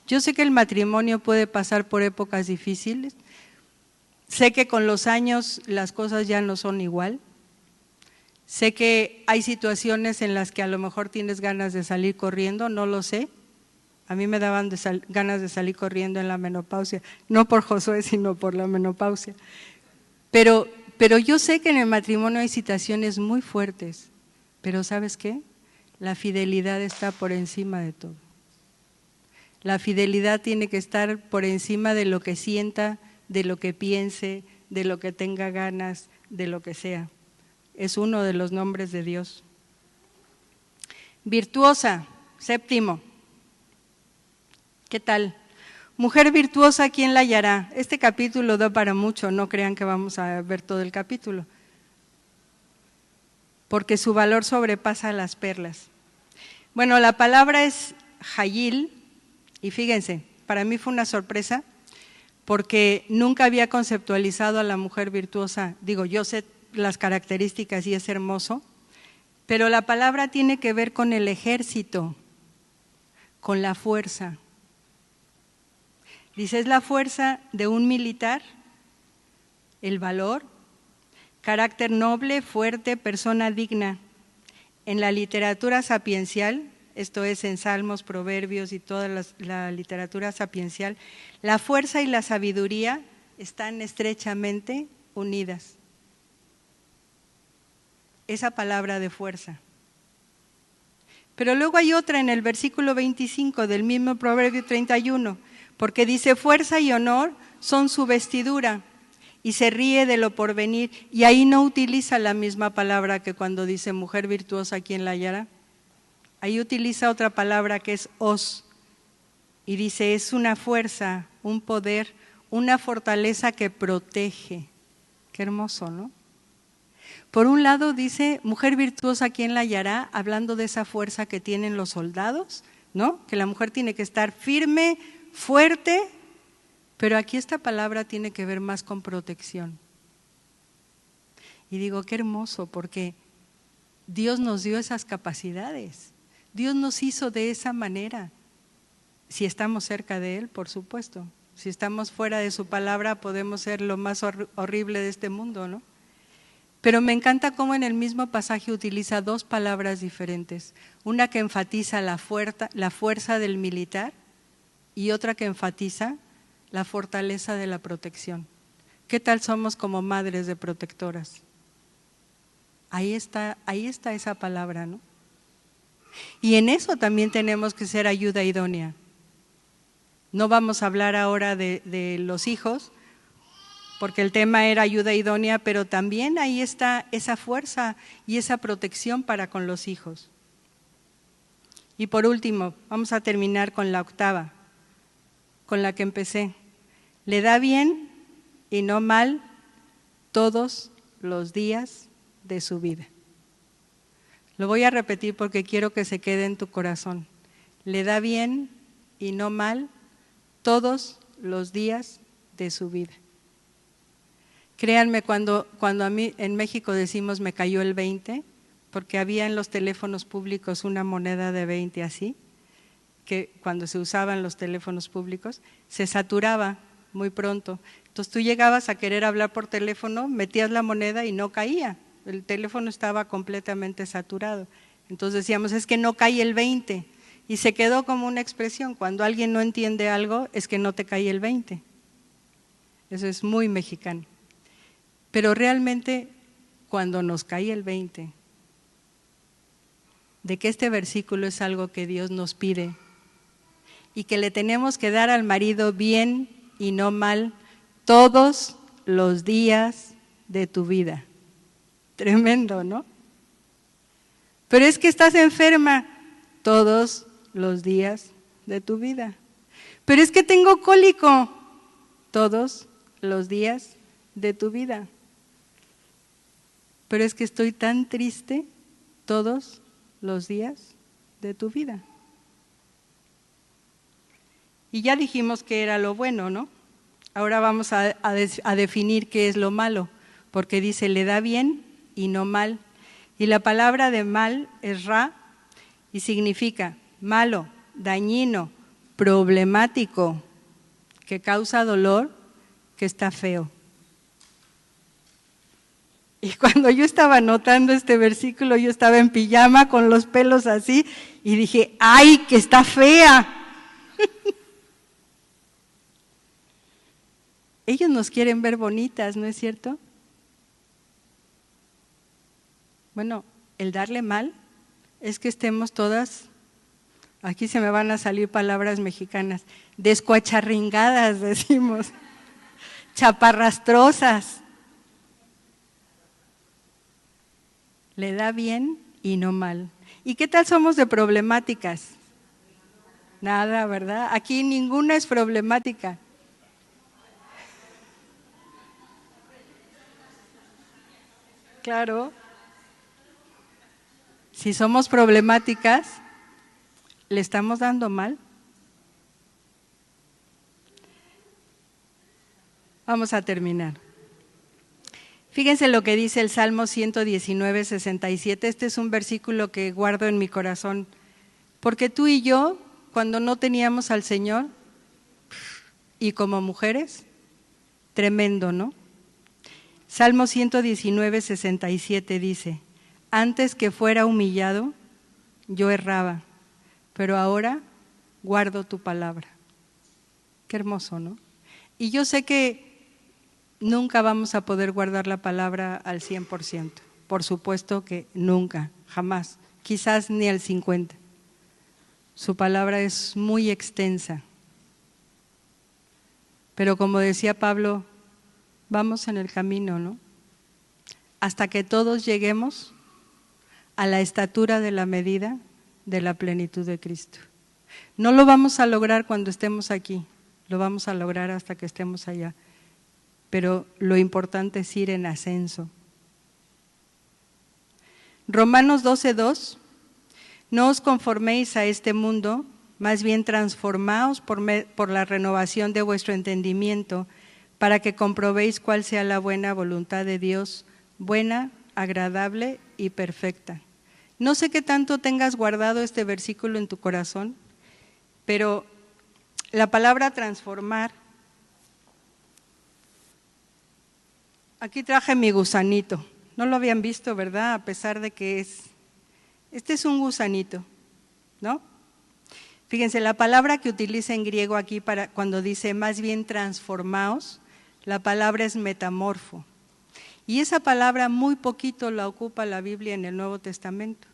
Yo sé que el matrimonio puede pasar por épocas difíciles, sé que con los años las cosas ya no son igual, sé que hay situaciones en las que a lo mejor tienes ganas de salir corriendo, no lo sé. A mí me daban ganas de salir corriendo en la menopausia, no por Josué, sino por la menopausia. Pero yo sé que en el matrimonio hay situaciones muy fuertes, pero ¿sabes qué? La fidelidad está por encima de todo. La fidelidad tiene que estar por encima de lo que sienta, de lo que piense, de lo que tenga ganas, de lo que sea. Es uno de los nombres de Dios. Virtuosa, séptimo. ¿Qué tal? Mujer virtuosa, ¿quién la hallará? Este capítulo da para mucho, no crean que vamos a ver todo el capítulo, porque su valor sobrepasa las perlas. Bueno, la palabra es Hayil Y fíjense, para mí fue una sorpresa porque nunca había conceptualizado a la mujer virtuosa. Digo, yo sé las características y es hermoso, pero la palabra tiene que ver con el ejército, con la fuerza. Dice, es la fuerza de un militar, el valor, carácter noble, fuerte, persona digna. En la literatura sapiencial, esto es en Salmos, Proverbios y toda la literatura sapiencial, la fuerza y la sabiduría están estrechamente unidas. Esa palabra de fuerza. Pero luego hay otra en el versículo 25 del mismo Proverbio 31, porque dice, fuerza y honor son su vestidura, y se ríe de lo porvenir, y ahí no utiliza la misma palabra que cuando dice mujer virtuosa, ¿quién la hallará? Ahí utiliza otra palabra que es os, y dice, es una fuerza, un poder, una fortaleza que protege. Qué hermoso, ¿no? Por un lado dice, mujer virtuosa, ¿quién la hallará? Hablando de esa fuerza que tienen los soldados, ¿no? Que la mujer tiene que estar firme, fuerte, pero aquí esta palabra tiene que ver más con protección. Y digo, qué hermoso, porque Dios nos dio esas capacidades. Dios nos hizo de esa manera. Si estamos cerca de Él, por supuesto. Si estamos fuera de su palabra, podemos ser lo más horrible de este mundo, ¿no? Pero me encanta cómo en el mismo pasaje utiliza dos palabras diferentes. Una que enfatiza la fuerza del militar y otra que enfatiza la fortaleza de la protección. ¿Qué tal somos como madres de protectoras? Ahí está esa palabra, ¿no? Y en eso también tenemos que ser ayuda idónea. No vamos a hablar ahora de los hijos, porque el tema era ayuda idónea, pero también ahí está esa fuerza y esa protección para con los hijos. Y por último, vamos a terminar con la octava, con la que empecé. Le da bien y no mal todos los días de su vida. Lo voy a repetir porque quiero que se quede en tu corazón. Le da bien y no mal todos los días de su vida. Créanme, cuando a mí en México decimos me cayó el 20, porque había en los teléfonos públicos una moneda de 20 así, que cuando se usaban los teléfonos públicos, se saturaba muy pronto. Entonces tú llegabas a querer hablar por teléfono, metías la moneda y no caía. El teléfono estaba completamente saturado. Entonces decíamos, es que no cae el 20. Y se quedó como una expresión, cuando alguien no entiende algo, es que no te cae el 20. Eso es muy mexicano. Pero realmente, cuando nos cae el 20, de que este versículo es algo que Dios nos pide y que le tenemos que dar al marido bien y no mal todos los días de tu vida. Tremendo, ¿no? Pero es que estás enferma todos los días de tu vida. Pero es que tengo cólico todos los días de tu vida. Pero es que estoy tan triste todos los días de tu vida. Y ya dijimos que era lo bueno, ¿no? Ahora vamos a definir qué es lo malo, porque dice, le da bien y no mal. Y la palabra de mal es ra y significa malo, dañino, problemático, que causa dolor, que está feo. Y cuando yo estaba anotando este versículo, yo estaba en pijama con los pelos así y dije, ¡ay, que está fea! Ellos nos quieren ver bonitas, ¿no es cierto? Bueno, el darle mal es que estemos todas, aquí se me van a salir palabras mexicanas, descuacharringadas, decimos, chaparrastrosas. Le da bien y no mal. ¿Y qué tal somos de problemáticas? Nada, ¿verdad? Aquí ninguna es problemática. Claro. Si somos problemáticas, ¿le estamos dando mal? Vamos a terminar. Fíjense lo que dice el Salmo 119, 67. Este es un versículo que guardo en mi corazón. Porque tú y yo, cuando no teníamos al Señor, y como mujeres, tremendo, ¿no? Salmo 119, 67 dice: antes que fuera humillado, yo erraba, pero ahora guardo tu palabra. Qué hermoso, ¿no? Y yo sé que nunca vamos a poder guardar la palabra al 100%. Por supuesto que nunca, jamás, quizás ni al 50%. Su palabra es muy extensa. Pero como decía Pablo, vamos en el camino, ¿no? Hasta que todos lleguemos a la estatura de la medida de la plenitud de Cristo. No lo vamos a lograr cuando estemos aquí, lo vamos a lograr hasta que estemos allá. Pero lo importante es ir en ascenso. Romanos 12:2: no os conforméis a este mundo, más bien transformaos por la renovación de vuestro entendimiento, para que comprobéis cuál sea la buena voluntad de Dios, buena, agradable y perfecta. No sé qué tanto tengas guardado este versículo en tu corazón, pero la palabra transformar, aquí traje mi gusanito, no lo habían visto, ¿verdad? A pesar de que este es un gusanito, ¿no? Fíjense, la palabra que utiliza en griego aquí para cuando dice más bien transformaos, la palabra es metamorfo. Y esa palabra muy poquito la ocupa la Biblia en el Nuevo Testamento.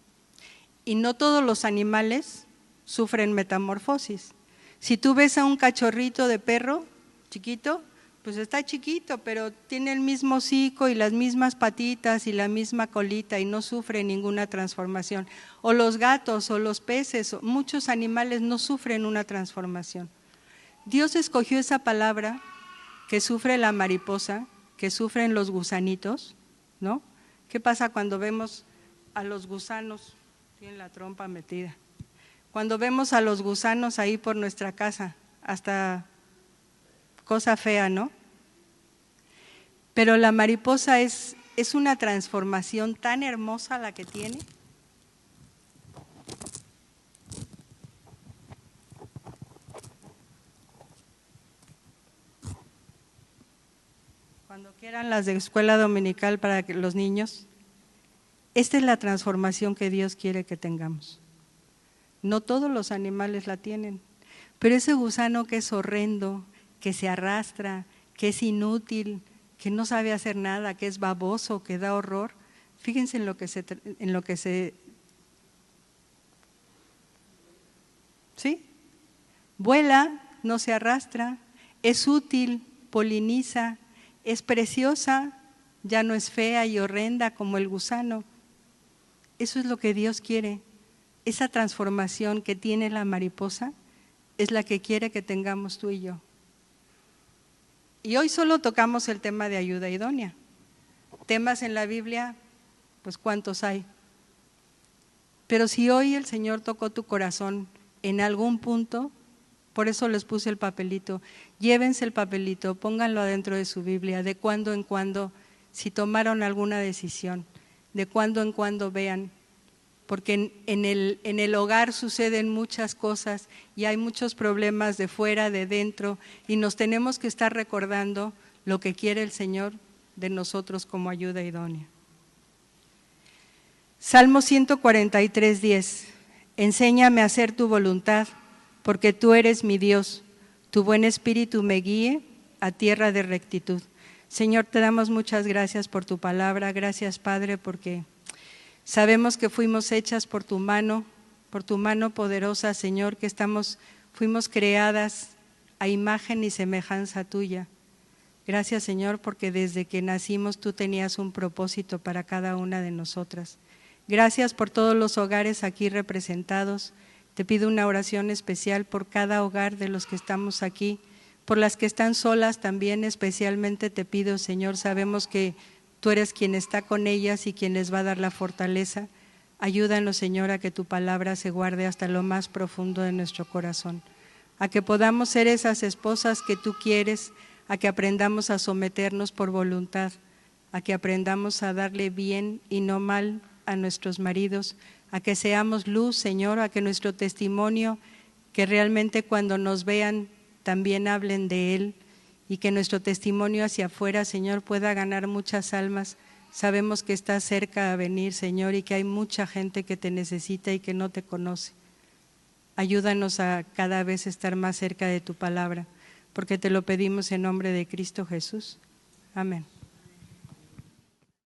Y no todos los animales sufren metamorfosis. Si tú ves a un cachorrito de perro chiquito, pues está chiquito, pero tiene el mismo hocico y las mismas patitas y la misma colita y no sufre ninguna transformación. O los gatos o los peces, muchos animales no sufren una transformación. Dios escogió esa palabra que sufre la mariposa, que sufren los gusanitos, ¿no? ¿Qué pasa cuando vemos a los gusanos? Tienen la trompa metida. Cuando vemos a los gusanos ahí por nuestra casa, hasta cosa fea, ¿no? Pero la mariposa es una transformación tan hermosa la que tiene. Cuando quieran las de escuela dominical para los niños, esta es la transformación que Dios quiere que tengamos. No todos los animales la tienen, pero ese gusano que es horrendo, que se arrastra, que es inútil, que no sabe hacer nada, que es baboso, que da horror, fíjense en lo que se ¿sí? Vuela, no se arrastra, es útil, poliniza, es preciosa, ya no es fea y horrenda como el gusano. Eso es lo que Dios quiere. Esa transformación que tiene la mariposa es la que quiere que tengamos tú y yo. Y hoy solo tocamos el tema de ayuda idónea. Temas en la Biblia, pues ¿cuántos hay? Pero si hoy el Señor tocó tu corazón en algún punto, por eso les puse el papelito, llévense el papelito, pónganlo adentro de su Biblia, de cuando en cuando, si tomaron alguna decisión, de cuando en cuando vean, porque en el hogar suceden muchas cosas y hay muchos problemas de fuera, de dentro, y nos tenemos que estar recordando lo que quiere el Señor de nosotros como ayuda idónea. Salmo 143:10: enséñame a hacer tu voluntad, porque tú eres mi Dios, tu buen espíritu me guíe a tierra de rectitud. Señor, te damos muchas gracias por tu palabra, gracias Padre, porque sabemos que fuimos hechas por tu mano poderosa, Señor, que fuimos creadas a imagen y semejanza tuya. Gracias, Señor, porque desde que nacimos tú tenías un propósito para cada una de nosotras. Gracias por todos los hogares aquí representados. Te pido una oración especial por cada hogar de los que estamos aquí, por las que están solas también especialmente te pido, Señor, sabemos que tú eres quien está con ellas y quien les va a dar la fortaleza. Ayúdanos, Señor, a que tu palabra se guarde hasta lo más profundo de nuestro corazón, a que podamos ser esas esposas que tú quieres, a que aprendamos a someternos por voluntad, a que aprendamos a darle bien y no mal a nuestros maridos, a que seamos luz, Señor, a que nuestro testimonio, que realmente cuando nos vean también hablen de Él, y que nuestro testimonio hacia afuera, Señor, pueda ganar muchas almas. Sabemos que estás cerca a venir, Señor, y que hay mucha gente que te necesita y que no te conoce. Ayúdanos a cada vez estar más cerca de tu palabra, porque te lo pedimos en nombre de Cristo Jesús. Amén.